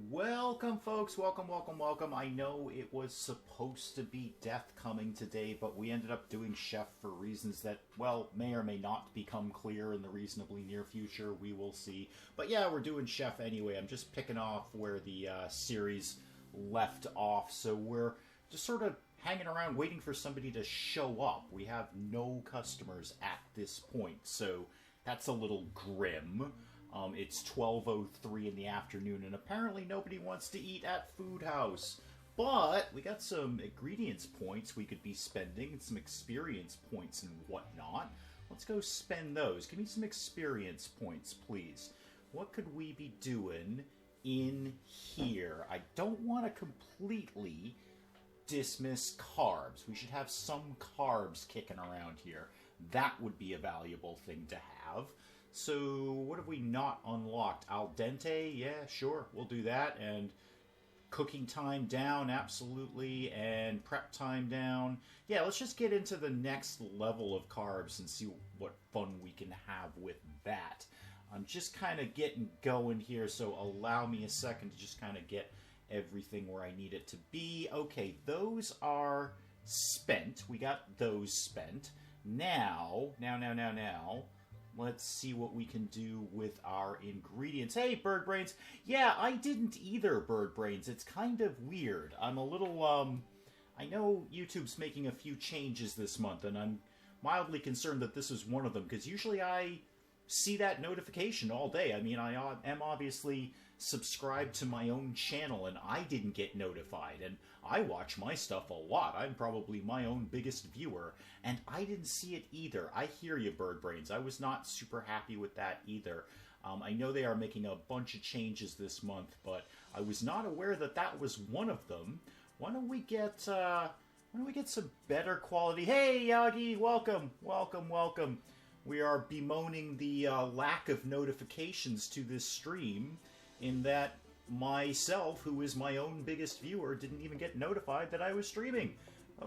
Welcome, folks. Welcome, welcome, welcome. I know it was supposed to be Death coming today, but we ended up doing Chef for reasons that, well, may or may not become clear in the reasonably near future. We will see. But yeah, we're doing Chef anyway. I'm just picking off where the series left off, so we're just sort of hanging around waiting for somebody to show up. We have no customers at this point, so that's a little grim. It's 12:03 in the afternoon, and apparently nobody wants to eat at Food House. But we got some ingredients points we could be spending, and some experience points and whatnot. Let's go spend those. Give me some experience points, please. What could we be doing in here? I don't want to completely dismiss carbs. We should have some carbs kicking around here. That would be a valuable thing to have. So what have we not unlocked? Al dente? Yeah, sure, we'll do that. And cooking time down, absolutely. And prep time down. Yeah, let's just get into the next level of carbs and see what fun we can have with that. I'm just kind of getting going here, so allow me a second to just kind of get everything where I need it to be. Okay, those are spent. We got those spent. Now, let's see what we can do with our ingredients. Hey, Bird Brains. Yeah, I didn't either, Bird Brains. It's kind of weird. I'm a little, I know YouTube's making a few changes this month, and I'm mildly concerned that this is one of them, because usually I see that notification all day. I mean, I am obviously subscribed to my own channel, and I didn't get notified, and I watch my stuff a lot. I'm probably my own biggest viewer, and I didn't see it either. I hear you, Bird Brains. I was not super happy with that either. I know they are making a bunch of changes this month, but I was not aware that that was one of them. Why don't we get some better quality? Hey, Yagi, welcome, welcome, welcome. We are bemoaning the lack of notifications to this stream, in that myself, who is my own biggest viewer, didn't even get notified that I was streaming.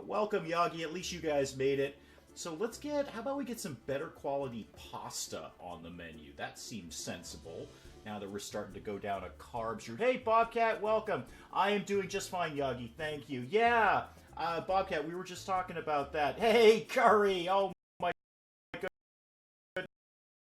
Welcome, Yagi. At least you guys made it. So let's how about we get some better quality pasta on the menu? That seems sensible, now that we're starting to go down a carbs route. Hey, Bobcat, welcome. I am doing just fine, Yagi. Thank you. Yeah, Bobcat, we were just talking about that. Hey, Curry. Oh, my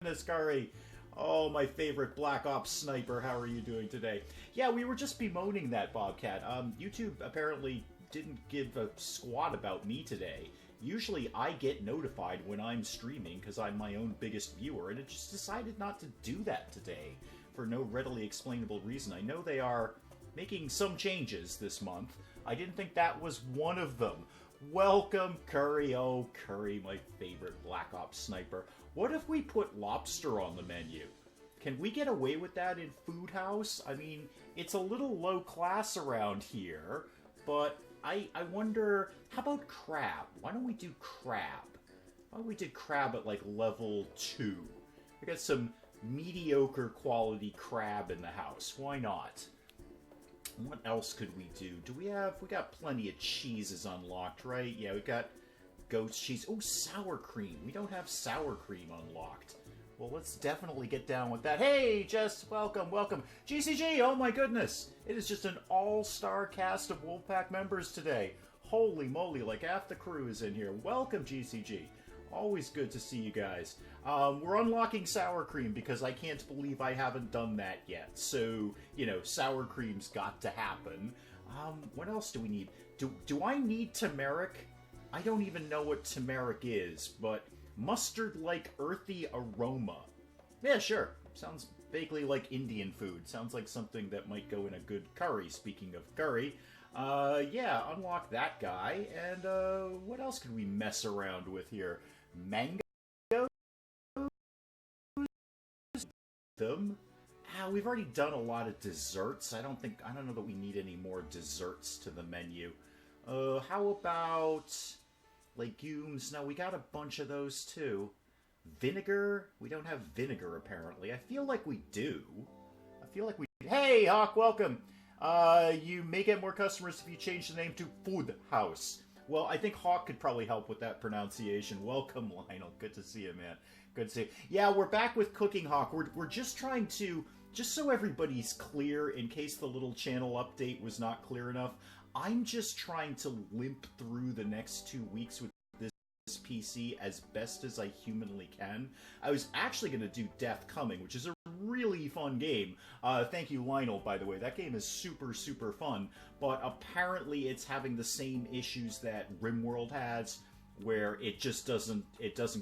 goodness, Curry. Oh, my favorite Black Ops sniper. How are you doing today? Yeah, we were just bemoaning that, Bobcat. YouTube apparently didn't give a squat about me today. Usually I get notified when I'm streaming because I'm my own biggest viewer, and it just decided not to do that today for no readily explainable reason. I know they are making some changes this month. I didn't think that was one of them. Welcome, Curry. Oh, Curry, my favorite Black Ops sniper. What if we put lobster on the menu? Can we get away with that in Food House? I mean, it's a little low class around here, but I wonder, how about crab? Why don't we do crab? Why don't we do crab at like level 2? We got some mediocre quality crab in the house. Why not? What else could we do? We got plenty of cheeses unlocked, right? Yeah, we got goat cheese. Oh, sour cream. We don't have sour cream unlocked. Well, let's definitely get down with that. Hey, Jess, welcome, welcome. GCG, oh my goodness. It is just an all-star cast of Wolfpack members today. Holy moly, like half the crew is in here. Welcome, GCG. Always good to see you guys. We're unlocking sour cream because I can't believe I haven't done that yet. So, you know, sour cream's got to happen. What else do we need? Do I need turmeric? I don't even know what turmeric is, but mustard-like earthy aroma. Yeah, sure. Sounds vaguely like Indian food. Sounds like something that might go in a good curry, speaking of curry. Yeah, unlock that guy. And, what else could we mess around with here? Mango? Them? We've already done a lot of desserts. I don't know that we need any more desserts to the menu. How about legumes? No, we got a bunch of those too. Vinegar? We don't have vinegar, apparently. I feel like we do. Hey, Hawk, welcome! You may get more customers if you change the name to Food House. Well, I think Hawk could probably help with that pronunciation. Welcome, Lionel. Good to see you, man. Good to see you. Yeah, we're back with Cooking Hawk. We're just trying to just so everybody's clear, in case the little channel update was not clear enough, I'm just trying to limp through the next 2 weeks with this PC as best as I humanly can. I was actually going to do Death Coming, which is a really fun game. Thank you, Lionel, by the way. That game is super, super fun, but apparently it's having the same issues that RimWorld has, where it just doesn't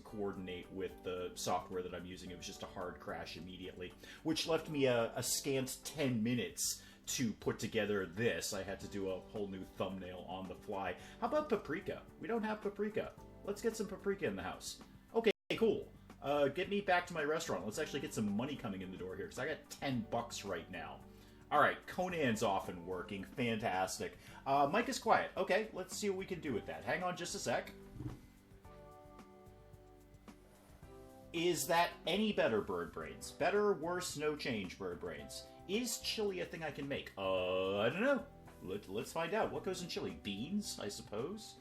coordinate with the software that I'm using. It was just a hard crash immediately, which left me a scant 10 minutes to put together this. I had to do a whole new thumbnail on the fly. How about paprika? We don't have paprika. Let's get some paprika in the house. Okay, cool. Get me back to my restaurant. Let's actually get some money coming in the door here, because I got $10 right now. Alright, Conan's off and working. Fantastic. Mike is quiet. Okay, let's see what we can do with that. Hang on just a sec. Is that any better, Bird Brains? Better, worse, no change, Bird Brains. Is chili a thing I can make? I don't know. Let's find out. What goes in chili? Beans, I suppose?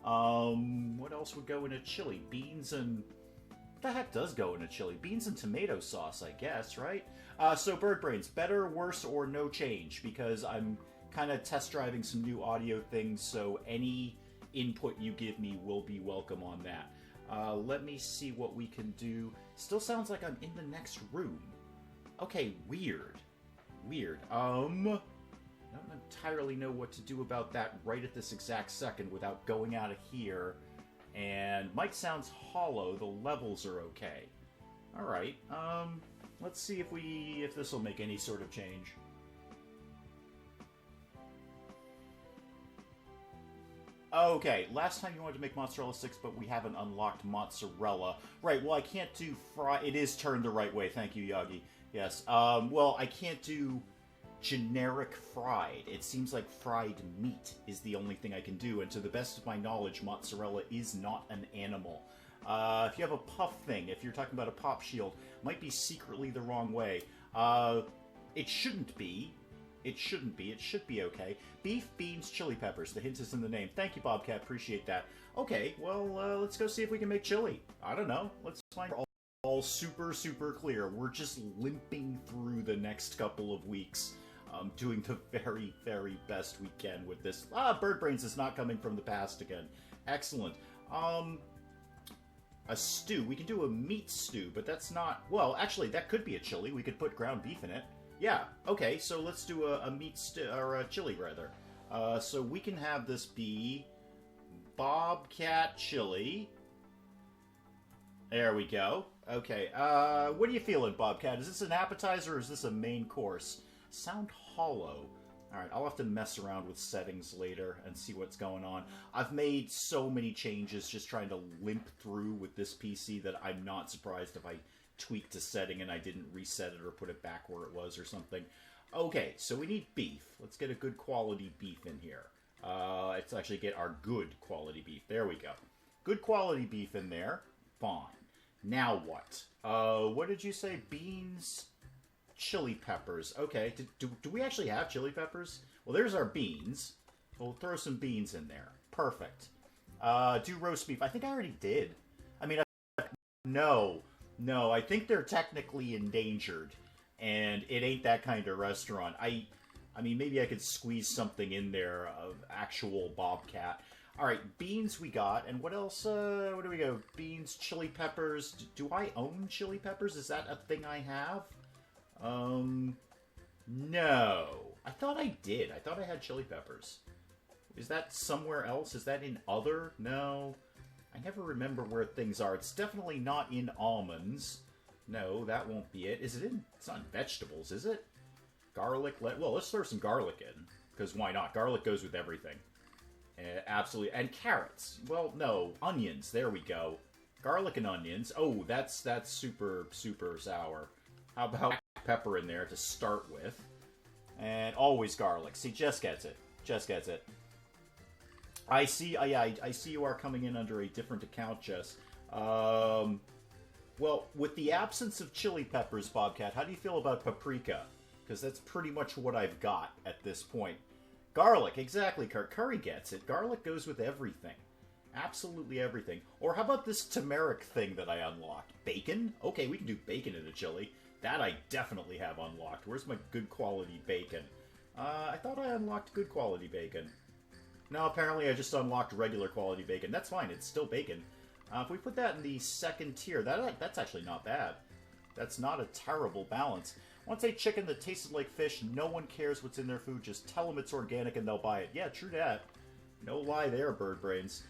What else would go in a chili? Beans and... What the heck does go in a chili? Beans and tomato sauce, I guess, right? So, Bird Brains, better, worse, or no change? Because I'm kind of test driving some new audio things, so any input you give me will be welcome on that. Let me see what we can do. Still sounds like I'm in the next room. Okay, weird. Weird. I don't entirely know what to do about that right at this exact second without going out of here. And mic sounds hollow. The levels are okay. Alright, let's see if this will make any sort of change. Okay, last time you wanted to make mozzarella sticks, but we haven't unlocked mozzarella. Right, well, I can't do fry... It is turned the right way, thank you, Yagi. Yes, well, I can't do generic fried. It seems like fried meat is the only thing I can do, and to the best of my knowledge, mozzarella is not an animal. If you have a puff thing, if you're talking about a pop shield, might be secretly the wrong way. It shouldn't be. It shouldn't be. It should be okay. Beef, beans, chili peppers. The hint is in the name. Thank you, Bobcat. Appreciate that. Okay, well, let's go see if we can make chili. I don't know. Let's find all super, super clear. We're just limping through the next couple of weeks, doing the very, very best we can with this. Bird Brains is not coming from the past again. Excellent. A stew. We can do a meat stew, but that's not... Well, actually, that could be a chili. We could put ground beef in it. Yeah, okay, so let's do a meat stew, or a chili, rather. So we can have this be Bobcat chili. There we go. Okay, what are you feeling, Bobcat? Is this an appetizer or is this a main course? Sound hollow. Alright, I'll have to mess around with settings later and see what's going on. I've made so many changes just trying to limp through with this PC that I'm not surprised if I tweaked a setting and I didn't reset it or put it back where it was or something. Okay, so we need beef. Let's get a good quality beef in here. Let's actually get our good quality beef. There we go. Good quality beef in there. Fine. Now what? What did you say? Beans, chili peppers. Okay, do we actually have chili peppers? Well, there's our beans. We'll throw some beans in there. Perfect. Do roast beef. I think I already did. I mean, no, I think they're technically endangered, and it ain't that kind of restaurant. I mean, maybe I could squeeze something in there of actual Bobcat. Alright, beans we got, and what else, what do we go? Beans, chili peppers. Do I own chili peppers? Is that a thing I have? No. I thought I did. I thought I had chili peppers. Is that somewhere else? Is that in other? No. I never remember where things are. It's definitely not in almonds. No, that won't be it. Is it in... It's not in vegetables, is it? Garlic... Well, let's throw some garlic in. Because why not? Garlic goes with everything. Absolutely. And carrots. Well, no. Onions. There we go. Garlic and onions. Oh, that's super, super sour. How about pepper in there to start with? And always garlic. See, Jess gets it. Jess gets it. I see, yeah, I see you are coming in under a different account, Jess. Well, with the absence of chili peppers, Bobcat, how do you feel about paprika? Because that's pretty much what I've got at this point. Garlic, exactly, Curry gets it. Garlic goes with everything. Absolutely everything. Or how about this turmeric thing that I unlocked? Bacon? Okay, we can do bacon in a chili. That I definitely have unlocked. Where's my good quality bacon? I thought I unlocked good quality bacon. No, apparently I just unlocked regular quality bacon. That's fine, it's still bacon. If we put that in the second tier, that's actually not bad. That's not a terrible balance. Once a chicken that tasted like fish, no one cares what's in their food, just tell them it's organic and they'll buy it. Yeah, true that. No lie there, bird brains.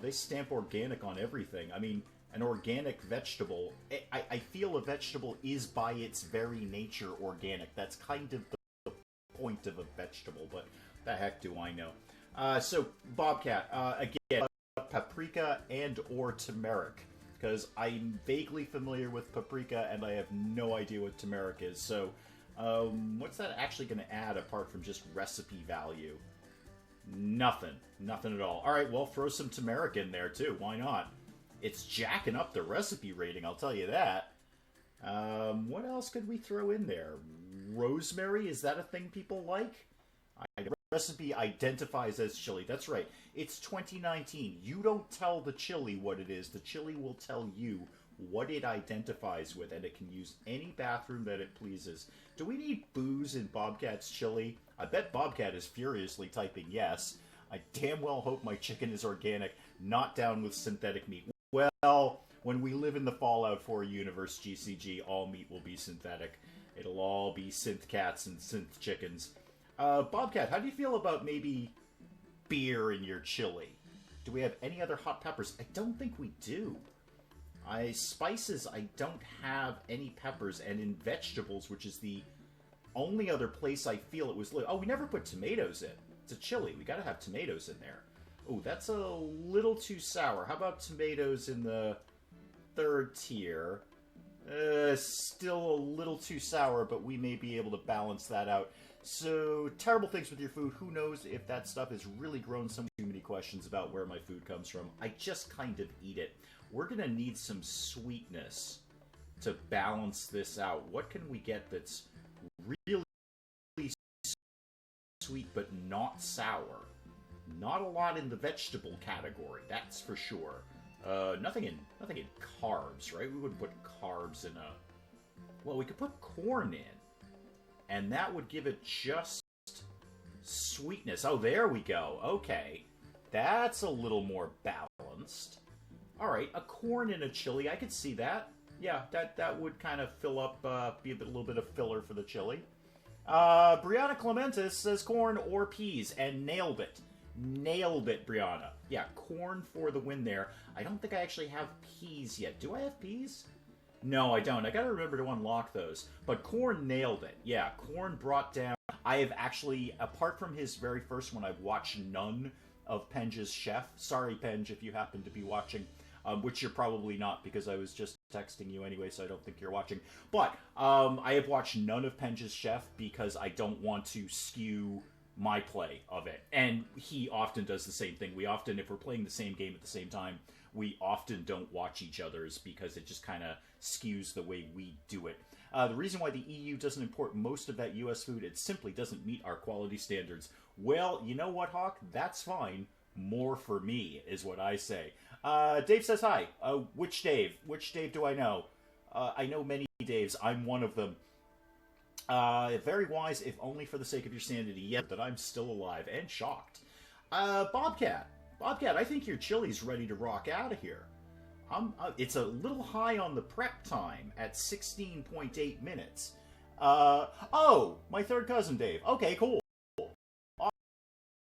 They stamp organic on everything. I mean, an organic vegetable, I feel a vegetable is by its very nature organic. That's kind of the point of a vegetable, but the heck do I know. So, Bobcat, again, paprika and or turmeric, because I'm vaguely familiar with paprika and I have no idea what turmeric is. So, what's that actually going to add apart from just recipe value? Nothing. Nothing at all. Alright, well, throw some turmeric in there, too. Why not? It's jacking up the recipe rating, I'll tell you that. What else could we throw in there? Rosemary? Is that a thing people like? The recipe identifies as chili. That's right. It's 2019. You don't tell the chili what it is. The chili will tell you what it identifies with, and it can use any bathroom that it pleases. Do we need booze in Bobcat's chili? I bet Bobcat is furiously typing yes. I damn well hope my chicken is organic, not down with synthetic meat. Well, when we live in the Fallout 4 universe, GCG, all meat will be synthetic. It'll all be synth cats and synth chickens. Bobcat, how do you feel about maybe beer in your chili? Do we have any other hot peppers? I don't think we do. Spices, I don't have any peppers, and in vegetables, which is the only other place I feel it was... Oh, we never put tomatoes in. It's a chili. We gotta have tomatoes in there. Oh, that's a little too sour. How about tomatoes in the third tier? Still a little too sour, but we may be able to balance that out. So, terrible things with your food. Who knows if that stuff has really grown some too many questions about where my food comes from. I just kind of eat it. We're going to need some sweetness to balance this out. What can we get that's really sweet but not sour? Not a lot in the vegetable category, that's for sure. Nothing in carbs, right? We wouldn't put carbs in a... Well, we could put corn in. And that would give it just sweetness. Oh, there we go. Okay. That's a little more balanced. Alright, a corn in a chili. I could see that. Yeah, that would kind of fill up, be a little bit of filler for the chili. Brianna Clementis says corn or peas, and nailed it. Nailed it, Brianna. Yeah, corn for the win there. I don't think I actually have peas yet. Do I have peas? No, I don't. I gotta remember to unlock those. But corn nailed it. Yeah, corn brought down... I have actually, apart from his very first one, I've watched none of Penge's Chef. Sorry, Penge, if you happen to be watching. Which you're probably not, because I was just texting you anyway, so I don't think you're watching. But I have watched none of Penge's Chef because I don't want to skew my play of it. And he often does the same thing. We often, if we're playing the same game at the same time, we often don't watch each other's because it just kind of skews the way we do it. The reason why the EU doesn't import most of that US food, it simply doesn't meet our quality standards. Well, you know what, Hawk? That's fine. More for me, is what I say. Dave says hi. Which Dave? Which Dave do I know? I know many Daves. I'm one of them. Very wise, if only for the sake of your sanity, yet that I'm still alive and shocked. Bobcat, I think your chili's ready to rock out of here. It's a little high on the prep time at 16.8 minutes. Oh, my third cousin, Dave. Okay, cool.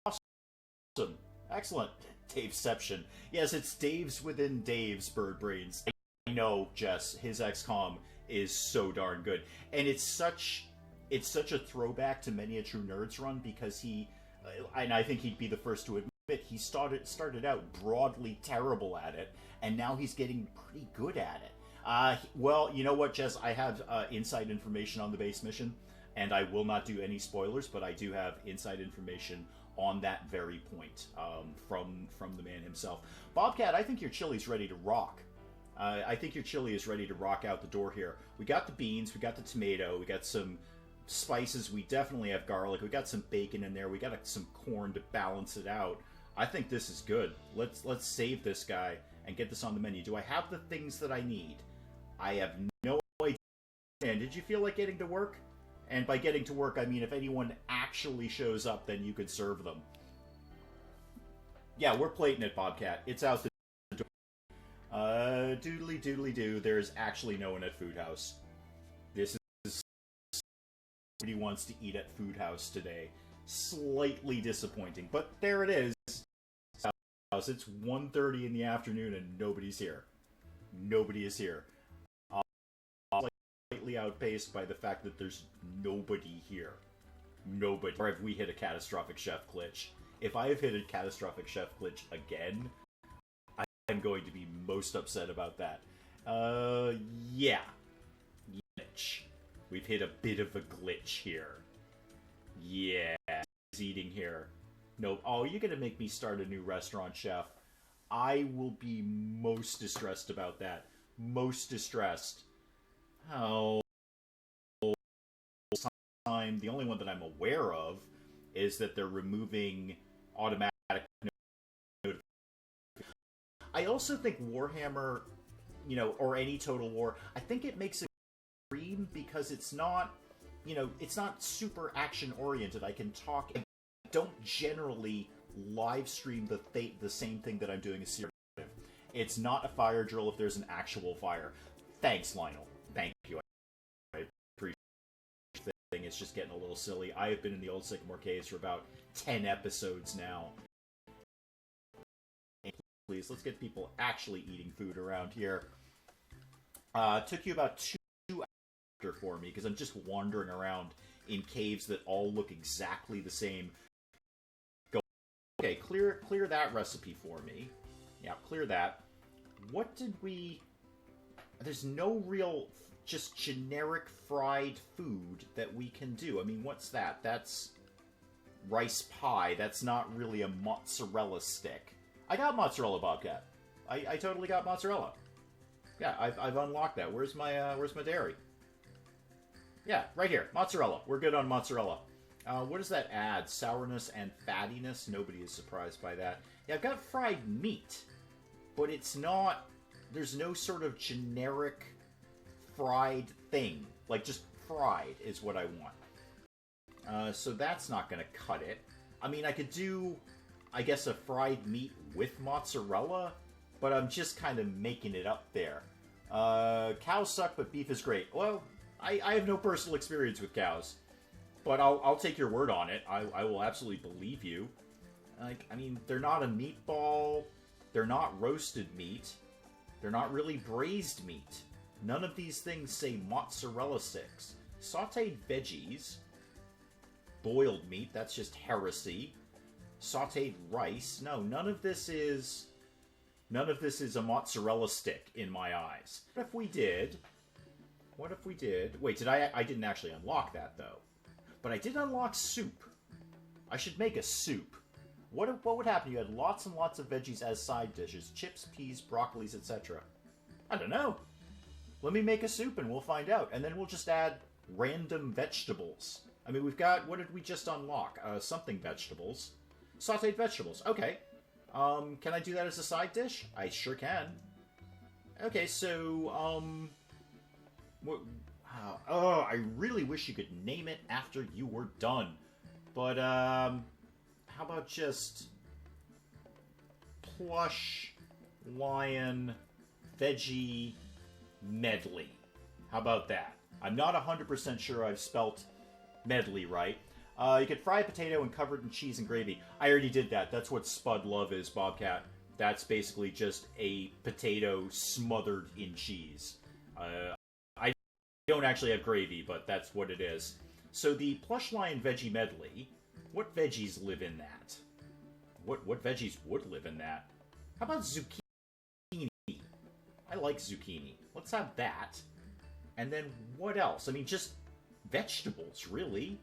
Awesome. Excellent. Daveception. Yes, it's Dave's within Dave's, bird brains. I know, Jess, his XCOM is so darn good. And it's such a throwback to many a True Nerds run because and I think he'd be the first to admit, he started out broadly terrible at it, and now he's getting pretty good at it. Well, you know what, Jess? I have inside information on the base mission, and I will not do any spoilers, but I do have inside information on that very point from the man himself. Bobcat, I think your chili's ready to rock. I think your chili is ready to rock out the door here. We got the beans, we got the tomato, we got some spices, we definitely have garlic, we got some bacon in there, we got some corn to balance it out. I think this is good. Let's save this guy and get this on the menu. Do I have the things that I need? I have no idea. And did you feel like getting to work? And by getting to work, I mean if anyone actually shows up, then you could serve them. Yeah, we're plating it, Bobcat. It's out the door. Doodly doodly doo. There's actually no one at Food House. This is... Nobody wants to eat at Food House today. Slightly disappointing, but there it is. It's 1:30 in the afternoon and nobody's here. Nobody is here. Slightly outpaced by the fact that there's nobody here. Nobody. Or have we hit a catastrophic chef glitch? If I have hit a catastrophic chef glitch again, I'm going to be most upset about that. Yeah. Glitch. We've hit a bit of a glitch here. Yeah. He's eating here. No. Oh, you're gonna make me start a new restaurant, chef. I will be most distressed about that. Most distressed. Oh. Time. The only one that I'm aware of is that they're removing automatic notifications. I also think Warhammer, you know, or any Total War, I think it makes it extreme because it's not, you know, it's not super action oriented. I can talk. I don't generally live stream the same thing that I'm doing a series. It's not a fire drill if there's an actual fire. Thanks, Lionel. Thank you. I appreciate it. It's just getting a little silly. I have been in the Old Sycamore Caves for about 10 episodes now. And please, let's get people actually eating food around here. Took you about 2 hours for me, because I'm just wandering around in caves that all look exactly the same. Okay, clear that recipe for me. Yeah, clear that. What did we... There's no real... just generic fried food that we can do. I mean, what's that? That's rice pie. That's not really a mozzarella stick. I got mozzarella, Bobcat. I totally got mozzarella. Yeah, I've unlocked that. Where's my dairy? Yeah, right here. Mozzarella. We're good on mozzarella. What does that add? Sourness and fattiness? Nobody is surprised by that. Yeah, I've got fried meat, but it's not... There's no sort of generic fried thing. Like, just fried is what I want. So that's not going to cut it. I mean, I could do, I guess, a fried meat with mozzarella, but I'm just kind of making it up there. Cows suck, but beef is great. Well, I have no personal experience with cows, but I'll take your word on it. I will absolutely believe you. Like, I mean, they're not a meatball. They're not roasted meat. They're not really braised meat. None of these things say mozzarella sticks. Sauteed veggies. Boiled meat, that's just heresy. Sauteed rice. No, none of this is a mozzarella stick in my eyes. What if we did? Wait, I didn't actually unlock that, though. But I did unlock soup. I should make a soup. What would happen if you had lots and lots of veggies as side dishes? Chips, peas, broccolis, etc. I don't know. Let me make a soup and we'll find out. And then we'll just add random vegetables. I mean, we've got... What did we just unlock? Something vegetables. Sauteed vegetables. Okay. Can I do that as a side dish? I sure can. Okay, so, oh, I really wish you could name it after you were done. But, how about just... Plush Lion Veggie Medley. How about that? I'm not 100% sure I've spelt medley right. You could fry a potato and cover it in cheese and gravy. I already did that. That's what Spud Love is, Bobcat. That's basically just a potato smothered in cheese. I don't actually have gravy, but that's what it is. So the Plush Lion Veggie Medley, what veggies live in that? What veggies would live in that? How about zucchini? I like zucchini. Let's have that. And then what else? I mean, just vegetables, really.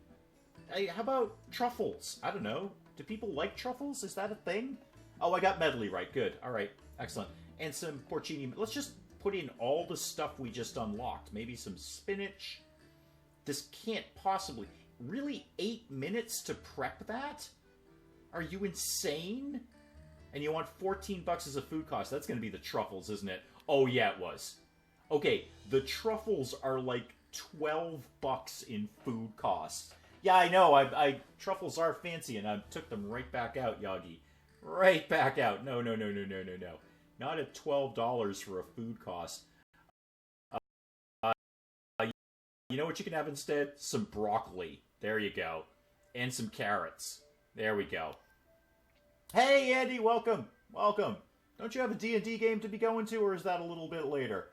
Hey, how about truffles? I don't know. Do people like truffles? Is that a thing? Oh, I got medley right. Good. All right. Excellent. And some porcini. Let's just put in all the stuff we just unlocked. Maybe some spinach. This can't possibly... Really? 8 minutes to prep that? Are you insane? And you want $14 as a food cost. That's going to be the truffles, isn't it? Oh, yeah, it was. Okay, the truffles are like $12 in food costs. Yeah, I know. Truffles are fancy, and I took them right back out, Yagi. Right back out. No. Not at $12 for a food cost. You know what you can have instead? Some broccoli. There you go. And some carrots. There we go. Hey, Andy, welcome. Welcome. Don't you have a D&D game to be going to, or is that a little bit later?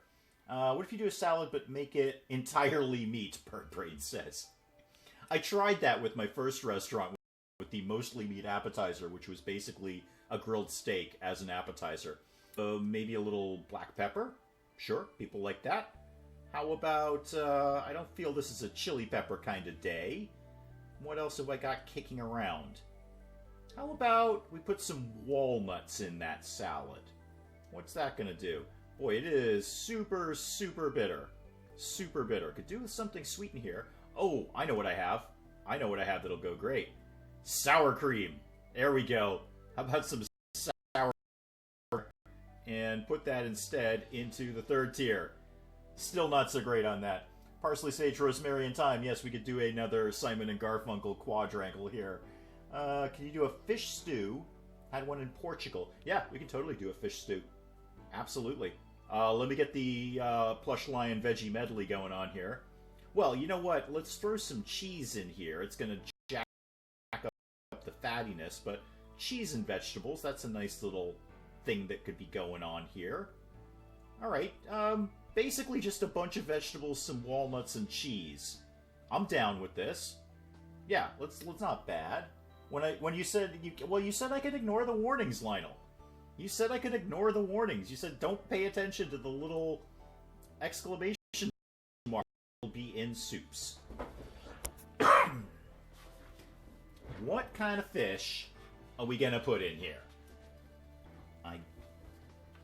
What if you do a salad but make it entirely meat, Birdbrain says. I tried that with my first restaurant with the mostly meat appetizer, which was basically a grilled steak as an appetizer. Maybe a little black pepper? Sure, people like that. How about, I don't feel this is a chili pepper kind of day. What else have I got kicking around? How about we put some walnuts in that salad? What's that going to do? Boy, it is super, super bitter. Super bitter. Could do with something sweet in here. Oh, I know what I have. I know what I have that'll go great. Sour cream. There we go. How about some sour cream? And put that instead into the third tier. Still not so great on that. Parsley, sage, rosemary, and thyme. Yes, we could do another Simon and Garfunkel quadrangle here. Can you do a fish stew? Had one in Portugal. Yeah, we can totally do a fish stew. Absolutely. Let me get the Plush Lion Veggie Medley going on here. Well, you know what? Let's throw some cheese in here. It's going to jack up the fattiness, but cheese and vegetables, that's a nice little thing that could be going on here. Alright, basically just a bunch of vegetables, some walnuts, and cheese. I'm down with this. Yeah, let's not bad. When you said you said I could ignore the warnings, Lionel. You said I could ignore the warnings. You said don't pay attention to the little exclamation mark will be in soups. What kind of fish are we gonna put in here? I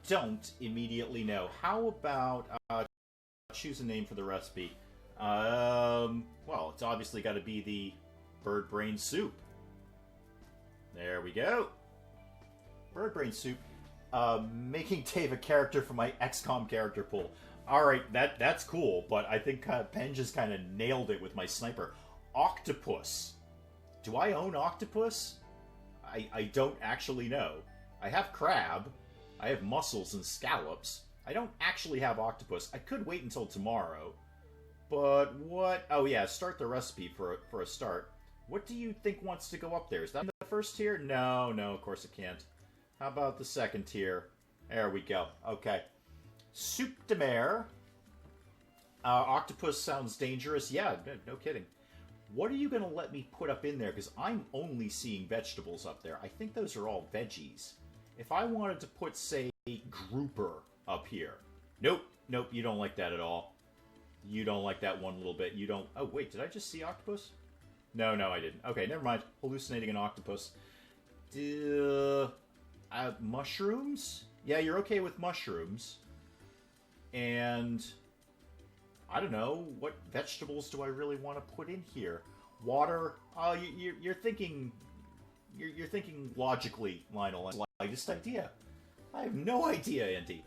don't immediately know. How about choose a name for the recipe? Well, it's obviously got to be the bird brain soup. There we go. Bird brain soup. Making Dave a character for my XCOM character pool. Alright, that's cool, but I think Penn just kind of nailed it with my sniper. Octopus. Do I own octopus? I don't actually know. I have crab. I have mussels and scallops. I don't actually have octopus. I could wait until tomorrow. But what... Oh yeah, start the recipe for a start. What do you think wants to go up there? Is that the first tier? No, of course it can't. How about the second tier? There we go. Okay. Soup de mer. Octopus sounds dangerous. Yeah, no kidding. What are you going to let me put up in there? Because I'm only seeing vegetables up there. I think those are all veggies. If I wanted to put, say, grouper up here. Nope, you don't like that at all. You don't like that one little bit. You don't... Oh, wait, did I just see octopus? No, I didn't. Okay, never mind. Hallucinating an octopus. Mushrooms? Yeah, you're okay with mushrooms. And... I don't know. What vegetables do I really want to put in here? Water? Oh, you're thinking... You're thinking logically, Lionel. Lightest idea. I have no idea, Andy.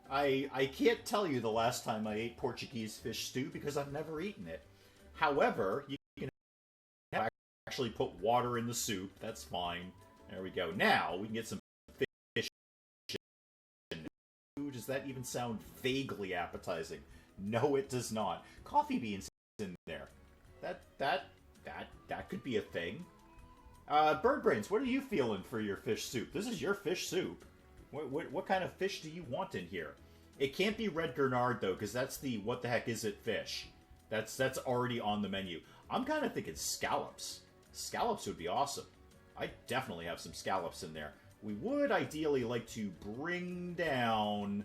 I can't tell you the last time I ate Portuguese fish stew because I've never eaten it. However, you can actually put water in the soup. That's fine. There we go. Now, we can get some fish. Does that even sound vaguely appetizing? No, it does not. Coffee beans in there. That could be a thing. Bird Brains, what are you feeling for your fish soup? This is your fish soup. What kind of fish do you want in here? It can't be red Gurnard, though, because that's the what the heck is it fish. That's already on the menu. I'm kind of thinking scallops. Scallops would be awesome. I definitely have some scallops in there. We would ideally like to bring down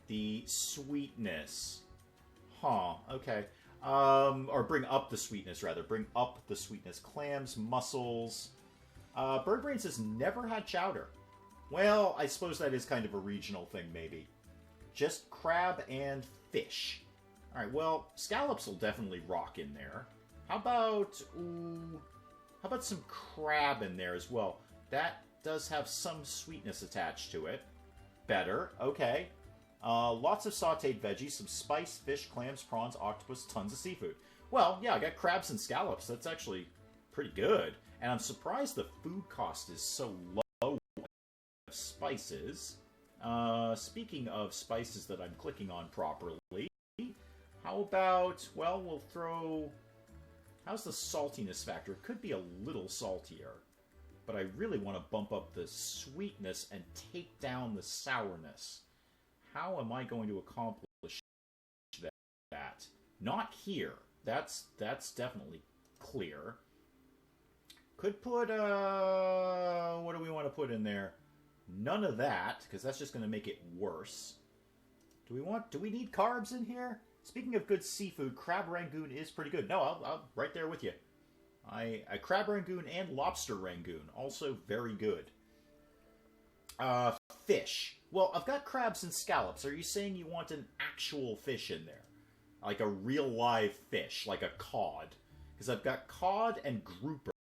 the sweetness. Huh, okay. Or bring up the sweetness, rather. Bring up the sweetness. Clams, mussels. Bird Brains has never had chowder. Well, I suppose that is kind of a regional thing, maybe. Just crab and fish. Alright, well, scallops will definitely rock in there. How about some crab in there as well? That does have some sweetness attached to it. Better, okay. Lots of sauteed veggies, some spice, fish, clams, prawns, octopus, tons of seafood. Well, yeah, I got crabs and scallops. That's actually pretty good. And I'm surprised the food cost is so low. Spices. Speaking of spices that I'm clicking on properly, how about, well, we'll throw... How's the saltiness factor? It could be a little saltier, but I really want to bump up the sweetness and take down the sourness. How am I going to accomplish that? Not here. That's definitely clear. Could put, what do we want to put in there? None of that, because that's just going to make it worse. Do we need carbs in here? Speaking of good seafood, crab rangoon is pretty good. No, I'll right there with you. A crab rangoon and lobster rangoon, also very good. Fish. Well, I've got crabs and scallops. Are you saying you want an actual fish in there? Like a real live fish, like a cod? Because I've got cod and grouper.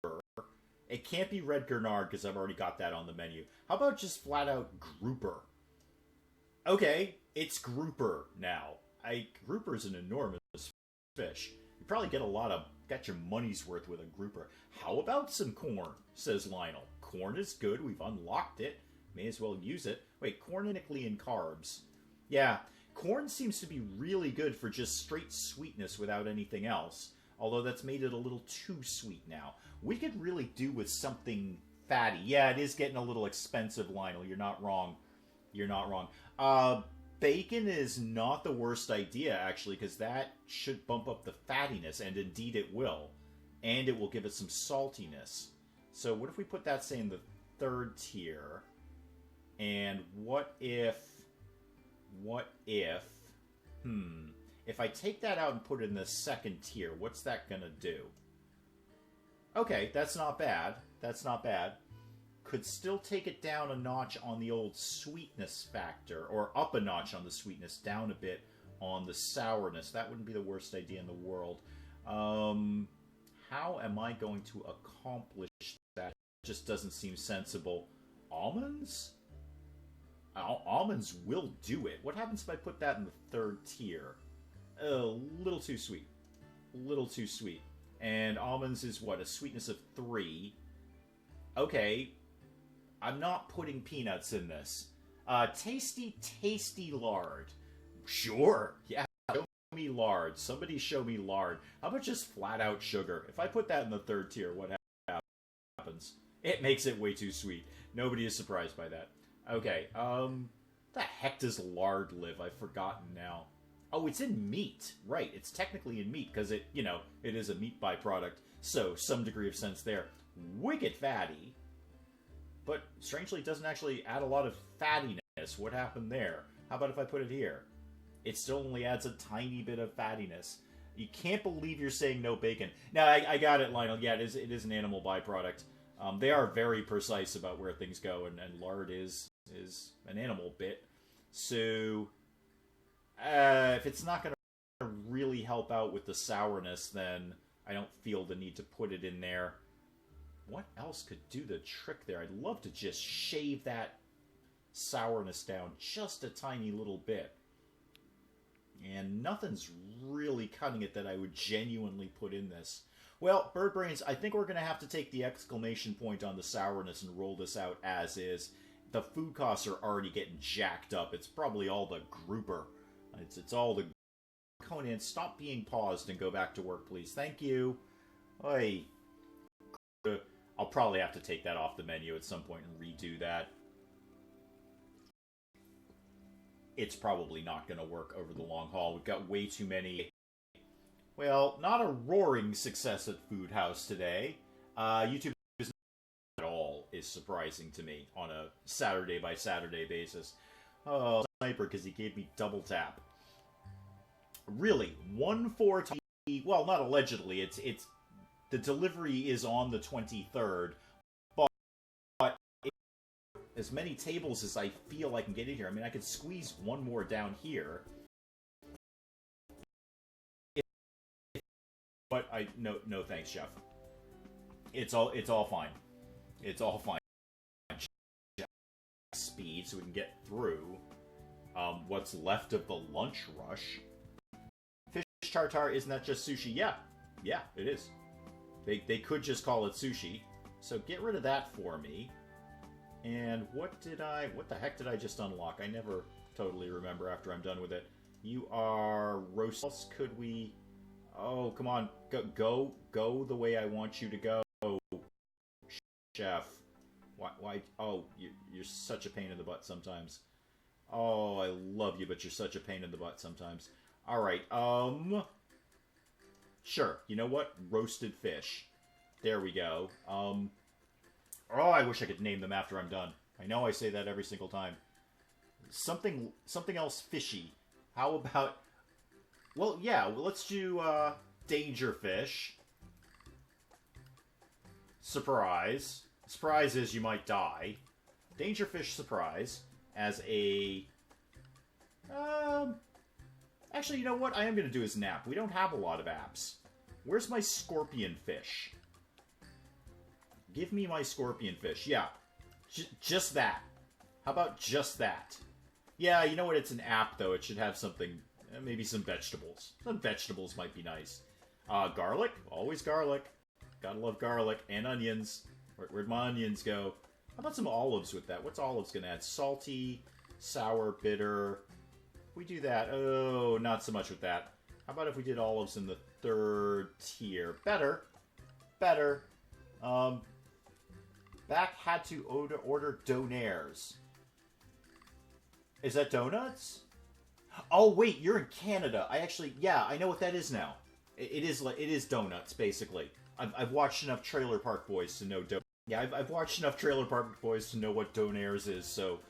It can't be red gurnard because I've already got that on the menu. How about just flat out grouper? Okay, it's grouper now. Grouper's an enormous fish. You probably get your money's worth with a grouper. How about some corn, says Lionel. Corn is good. We've unlocked it. May as well use it. Wait, cornically in carbs. Yeah, corn seems to be really good for just straight sweetness without anything else. Although that's made it a little too sweet now. We could really do with something fatty. Yeah, it is getting a little expensive, Lionel. You're not wrong. You're not wrong. Bacon is not the worst idea, actually, because that should bump up the fattiness, and indeed it will. And it will give it some saltiness. So what if we put that, say, in the third tier? And what if... If I take that out and put it in the second tier, what's that gonna do? Okay, that's not bad. That's not bad. Could still take it down a notch on the old sweetness factor, or up a notch on the sweetness, down a bit on the sourness. That wouldn't be the worst idea in the world. How am I going to accomplish that? It just doesn't seem sensible. Almonds? Almonds will do it. What happens if I put that in the third tier? A little too sweet. A little too sweet. And almonds is what? A sweetness of 3. Okay. I'm not putting peanuts in this. Tasty, tasty lard. Sure. Yeah. Show me lard. Somebody show me lard. How about just flat out sugar? If I put that in the third tier, what happens? It makes it way too sweet. Nobody is surprised by that. Okay. The heck does lard live? I've forgotten now. Oh, it's in meat. Right. It's technically in meat because it is a meat byproduct. So, some degree of sense there. Wicked fatty. But, strangely, it doesn't actually add a lot of fattiness. What happened there? How about if I put it here? It still only adds a tiny bit of fattiness. You can't believe you're saying no bacon. Now, I got it, Lionel. Yeah, it is an animal byproduct. They are very precise about where things go, and lard is an animal bit. So, if it's not going to really help out with the sourness, then I don't feel the need to put it in there. What else could do the trick there? I'd love to just shave that sourness down just a tiny little bit. And nothing's really cutting it that I would genuinely put in this. Well, Bird Brains, I think we're going to have to take the exclamation point on the sourness and roll this out as is. The food costs are already getting jacked up. It's probably all the grouper. It's all the... Conan, stop being paused and go back to work, please. Thank you. Oy. I'll probably have to take that off the menu at some point and redo that. It's probably not going to work over the long haul. We've got way too many... Well, not a roaring success at Food House today. YouTube is not at all is surprising to me on a Saturday by Saturday basis. Oh, sniper, because he gave me double tap. Really, 1-4... Well, not allegedly. It's the delivery is on the 23rd, but as many tables as I feel I can get in here. I mean, I could squeeze one more down here. But no thanks, chef. It's all fine. It's all fine. Speed so we can get through. what's left of the lunch rush. Fish tartare, isn't that just sushi? Yeah, it is. They could just call it sushi. So get rid of that for me. And what the heck did I just unlock? I never totally remember after I'm done with it. You are roast. Could we? Oh, come on, go the way I want you to go, chef. Why? Oh, you're such a pain in the butt sometimes. Oh, I love you, but you're such a pain in the butt sometimes. All right, sure. You know what? Roasted fish. There we go. Oh, I wish I could name them after I'm done. I know I say that every single time. Something else fishy. How about? Well, yeah. Let's do danger fish. Surprise. Surprise is you might die. Dangerfish surprise as a... Actually, you know what I am going to do is nap. We don't have a lot of apps. Where's my scorpion fish? Give me my scorpion fish. Yeah. Just that. How about just that? Yeah, you know what? It's an app, though. It should have something... maybe some vegetables. Some vegetables might be nice. Garlic? Always garlic. Gotta love garlic. And onions. Where'd my onions go? How about some olives with that? What's olives gonna add? Salty, sour, bitter. If we do that, oh, not so much with that. How about if we did olives in the third tier? Better. Back had to order donaires. Is that donuts? Oh wait, you're in Canada. I know what that is now. It is donuts basically. I've watched enough Trailer Park Boys to know I've watched enough Trailer Park Boys to know what donaires is, so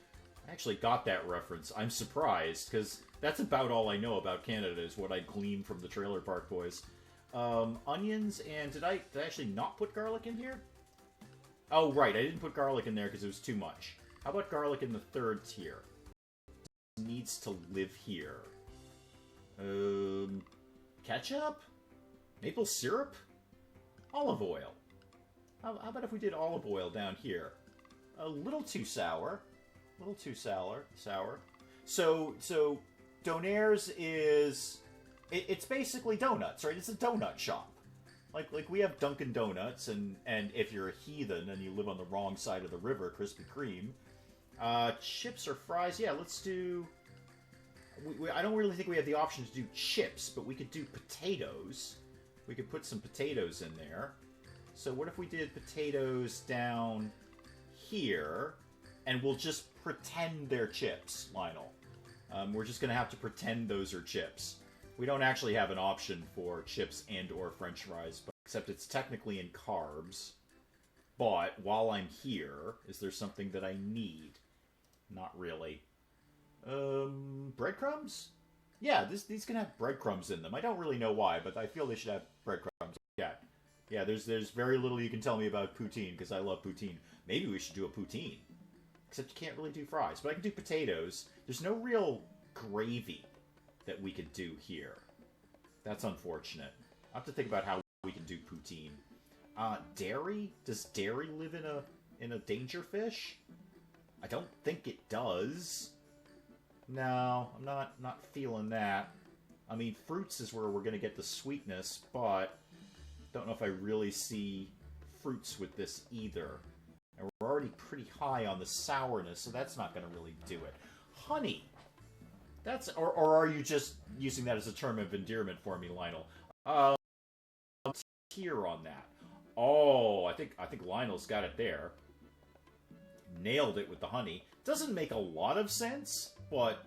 I actually got that reference. I'm surprised, because that's about all I know about Canada, is what I glean from the Trailer Park Boys. Onions, and did I actually not put garlic in here? Oh, right, I didn't put garlic in there because it was too much. How about garlic in the third tier? It needs to live here. Ketchup? Maple syrup? Olive oil. How about if we did olive oil down here? A little too sour. A little too sour. So Donaires is... It's basically donuts, right? It's a donut shop. Like we have Dunkin' Donuts, and if you're a heathen and you live on the wrong side of the river, Krispy Kreme. Chips or fries? Yeah, let's do... I don't really think we have the option to do chips, but we could do potatoes. We could put some potatoes in there. So what if we did potatoes down here, and we'll just pretend they're chips, Lionel. We're just going to have to pretend those are chips. We don't actually have an option for chips and or french fries, except it's technically in carbs. But while I'm here, is there something that I need? Not really. Breadcrumbs? Yeah, these can have breadcrumbs in them. I don't really know why, but I feel they should have breadcrumbs. Yeah, there's very little you can tell me about poutine, because I love poutine. Maybe we should do a poutine. Except you can't really do fries. But I can do potatoes. There's no real gravy that we could do here. That's unfortunate. I'll have to think about how we can do poutine. Dairy? Does dairy live in a danger fish? I don't think it does. No, I'm not feeling that. I mean, fruits is where we're going to get the sweetness, but don't know if I really see fruits with this either. And we're already pretty high on the sourness, so that's not going to really do it. Honey. That's or are you just using that as a term of endearment for me, Lionel? Tier on that. Oh, I think Lionel's got it there. Nailed it with the honey. Doesn't make a lot of sense, but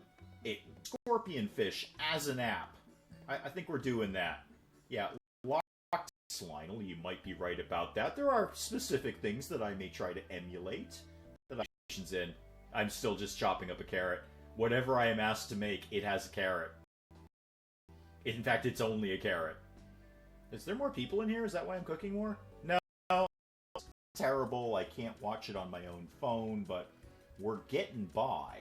scorpion fish as an app. I think we're doing that. Yeah, Lionel, you might be right about that. There are specific things that I may try to emulate. That in. I'm still just chopping up a carrot. Whatever I am asked to make, it has a carrot. In fact, it's only a carrot. Is there more people in here? Is that why I'm cooking more? No. It's terrible. I can't watch it on my own phone, but we're getting by.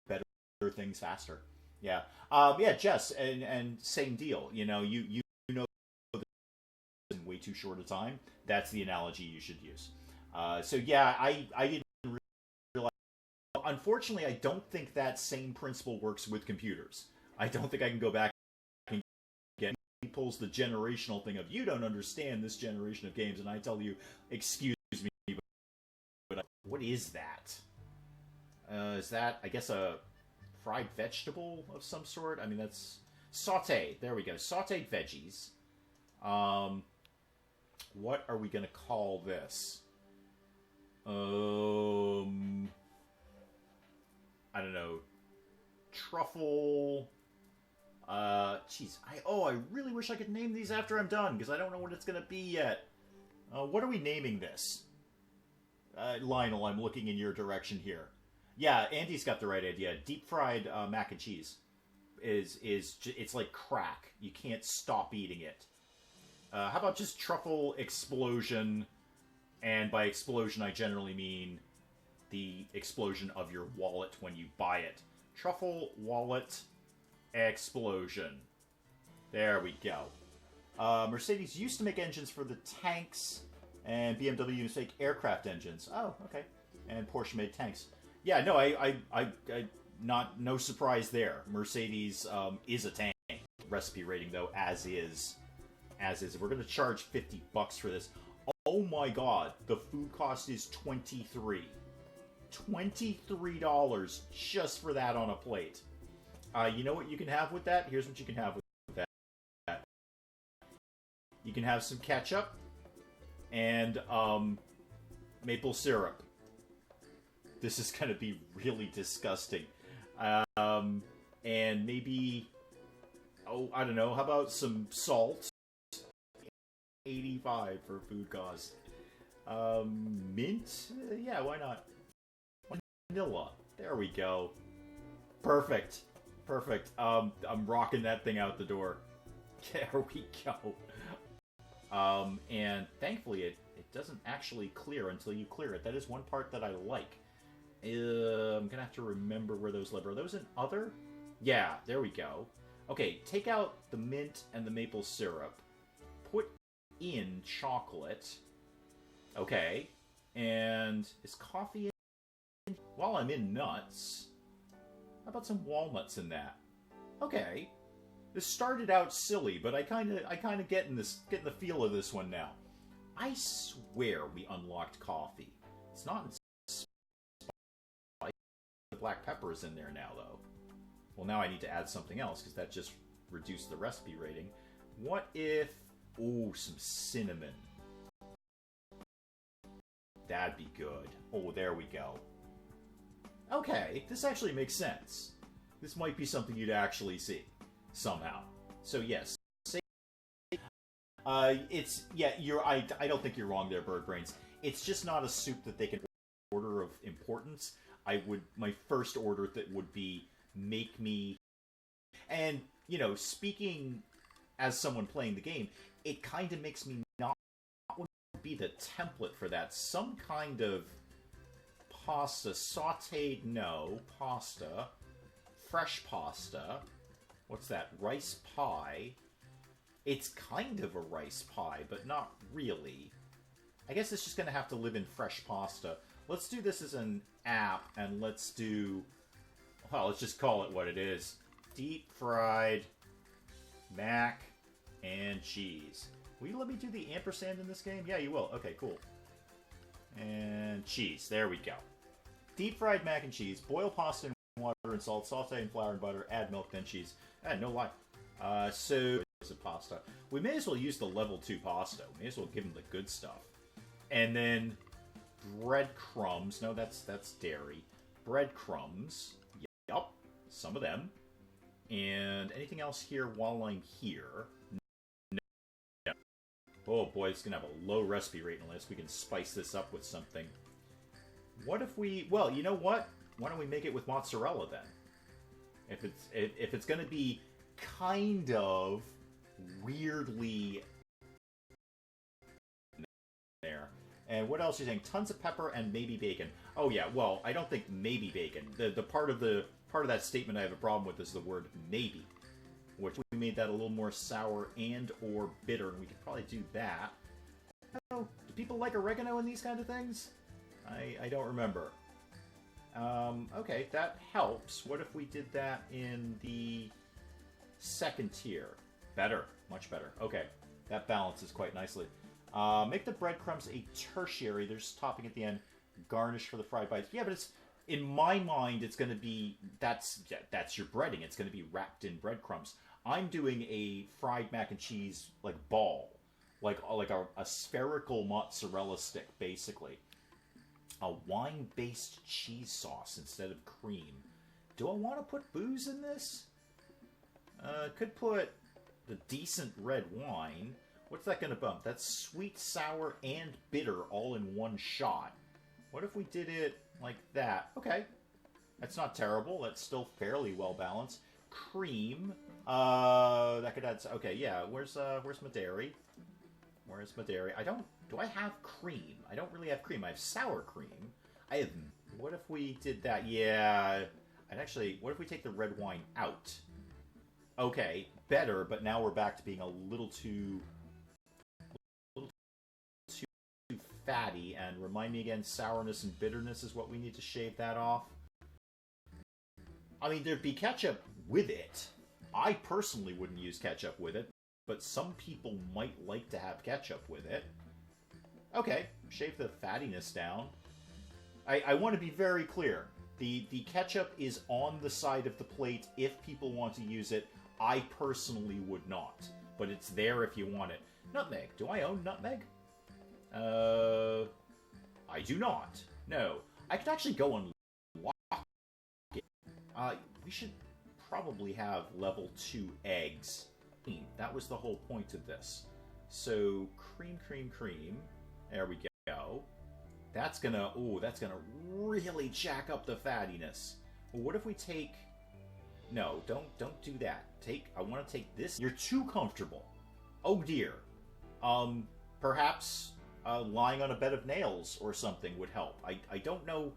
Better things faster. Yeah. Yeah, Jess, and same deal. You know, you know in way too short a time. That's the analogy you should use. So yeah, I didn't realize unfortunately, I don't think that same principle works with computers. I don't think I can go back and get. He pulls the generational thing of, you don't understand this generation of games, and I tell you, excuse me, but what is that? Is that, I guess, a fried vegetable of some sort? I mean, that's sauté. There we go. Sautéed veggies. What are we going to call this? I don't know. Truffle. Jeez. I really wish I could name these after I'm done, because I don't know what it's going to be yet. What are we naming this? Lionel, I'm looking in your direction here. Yeah, Andy's got the right idea. Deep fried mac and cheese it's like crack. You can't stop eating it. How about just truffle explosion? And by explosion, I generally mean the explosion of your wallet when you buy it. Truffle wallet explosion. There we go. Mercedes used to make engines for the tanks, and BMW used to make aircraft engines. Oh, okay. And Porsche made tanks. Yeah, no, no surprise there. Mercedes is a tank. Recipe rating though, as is. We're gonna charge $50 for this. Oh my god, the food cost is $23. $23 just for that on a plate. You know what you can have with that? Here's what you can have with that. You can have some ketchup and maple syrup. This is going to be really disgusting. And maybe, I don't know, how about some salt? $85 for food cost. Mint? Yeah, why not? Vanilla. There we go. Perfect. I'm rocking that thing out the door. There we go. And thankfully it doesn't actually clear until you clear it. That is one part that I like. I'm gonna have to remember where those live. Are those in other? Yeah, there we go. Okay, take out the mint and the maple syrup. Put in chocolate. Okay. And is coffee in? While I'm in nuts, how about some walnuts in that? Okay. This started out silly, but I kind of getting the feel of this one now. I swear we unlocked coffee. It's not in spice. The black pepper is in there now, though. Well, now I need to add something else, because that just reduced the recipe rating. What if... Ooh, some cinnamon. That'd be good. Oh, there we go. Okay, this actually makes sense. This might be something you'd actually see. Somehow. So, yes. I don't think you're wrong there, Bird Brains. It's just not a soup that they can order of importance. My first order that would be make me... And, you know, speaking as someone playing the game, it kind of makes me not want to be the template for that. Some kind of pasta. Sauteed, no. Pasta. Fresh pasta. What's that? Rice pie. It's kind of a rice pie, but not really. I guess it's just going to have to live in fresh pasta. Let's do this as an app, and let's just call it what it is. Deep fried mac and cheese. Will you let me do the ampersand in this game? Yeah, you will. Okay, cool. And cheese. There we go. Deep fried mac and cheese. Boil pasta in water and salt. Saute in flour and butter. Add milk, then cheese. No lie. So, pasta. We may as well use the level 2 pasta. We may as well give them the good stuff. And then breadcrumbs. No, that's dairy. Breadcrumbs. Yup. Some of them. And anything else here while I'm here? No. Oh boy, it's going to have a low recipe rate unless we can spice this up with something. What if we... Well, you know what? Why don't we make it with mozzarella then? If it's going to be kind of weirdly there. And what else are you saying? Tons of pepper and maybe bacon. Oh yeah, well, I don't think maybe bacon. The part of that statement I have a problem with is the word maybe, which we made that a little more sour and or bitter, and we could probably do that. Oh, do people like oregano in these kind of things? I don't remember. Okay, that helps. What if we did that in the second tier? Better. Much better. Okay, that balances quite nicely. Make the breadcrumbs a tertiary. They're just topping at the end. Garnish for the fried bites. Yeah, but it's... In my mind, it's going to be... That's your breading. It's going to be wrapped in breadcrumbs. I'm doing a fried mac and cheese, like, ball. Like a spherical mozzarella stick, basically. A wine-based cheese sauce instead of cream. Do I want to put booze in this? Could put the decent red wine. What's that going to bump? That's sweet, sour, and bitter all in one shot. What if we did it like that? Okay. That's not terrible. That's still fairly well balanced. Cream. That could add... Okay, yeah. Where's my dairy? Where's my dairy? Do I have cream? I don't really have cream. I have sour cream. I have... What if we did that? Yeah. And actually, what if we take the red wine out? Okay, better, but now we're back to being a little too fatty. And remind me again, sourness and bitterness is what we need to shave that off. I mean, there'd be ketchup with it. I personally wouldn't use ketchup with it, but some people might like to have ketchup with it. Okay, shave the fattiness down. I want to be very clear. The ketchup is on the side of the plate if people want to use it. I personally would not, but it's there if you want it. Nutmeg. Do I own nutmeg? I do not. No. I could actually go and lock it. We should probably have level 2 eggs. That was the whole point of this. So, cream, cream, cream. There we go. That's gonna really jack up the fattiness. Well, what if we take... No, don't do that. I want to take this. You're too comfortable. Oh dear. Perhaps lying on a bed of nails or something would help. I don't know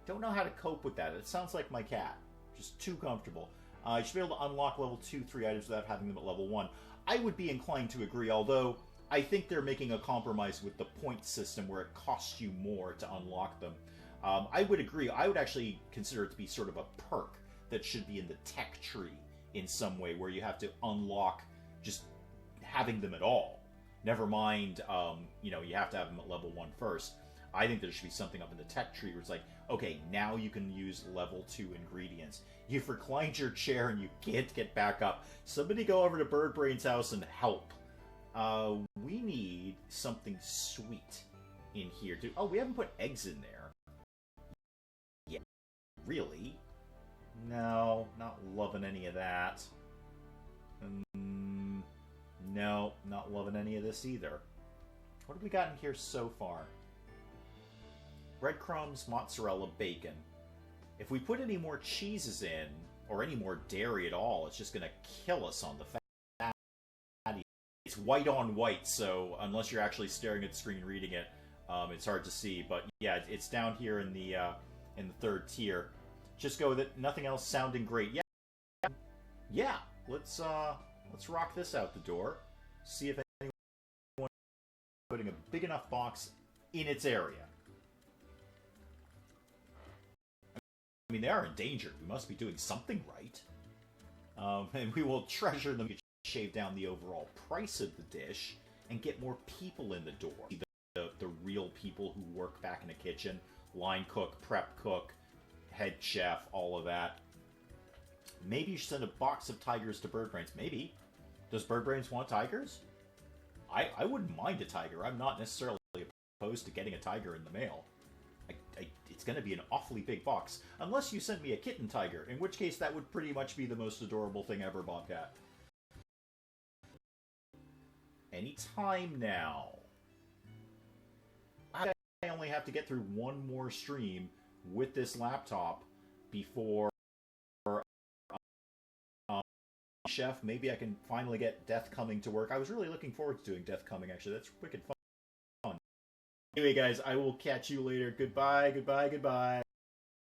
how to cope with that. It sounds like my cat. Just too comfortable. You should be able to unlock level 2, 3 items without having them at level 1. I would be inclined to agree, although I think they're making a compromise with the point system where it costs you more to unlock them. I would agree. I would actually consider it to be sort of a perk that should be in the tech tree in some way, where you have to unlock just having them at all. Never mind, you have to have them at level 1 first. I think there should be something up in the tech tree where it's like, okay, now you can use level 2 ingredients. You've reclined your chair and you can't get back up. Somebody go over to Birdbrain's house and help. We need something sweet in here. Oh, we haven't put eggs in there. Yeah, really? No, not loving any of that. No, not loving any of this either. What have we got in here so far? Breadcrumbs, mozzarella, bacon. If we put any more cheeses in, or any more dairy at all, it's just going to kill us on the fatty. It's white on white, so unless you're actually staring at the screen reading it, it's hard to see. But yeah, it's down here in the third tier. Just go with it. Nothing else sounding great. Yeah. Let's rock this out the door. See if anyone is putting a big enough box in its area. I mean, they are endangered. We must be doing something right. And we will treasure them to shave down the overall price of the dish and get more people in the door. The real people who work back in the kitchen. Line cook, prep cook, head chef, all of that. Maybe you should send a box of tigers to Birdbrains. Maybe. Does Birdbrains want tigers? I wouldn't mind a tiger. I'm not necessarily opposed to getting a tiger in the mail. It's going to be an awfully big box. Unless you sent me a kitten tiger, in which case that would pretty much be the most adorable thing ever, Bobcat. Any time now. I only have to get through one more stream with this laptop before Chef. Maybe I can finally get Death Coming to work. I was really looking forward to doing Death Coming, actually. That's wicked fun. Anyway, guys, I will catch you later. Goodbye, goodbye, goodbye.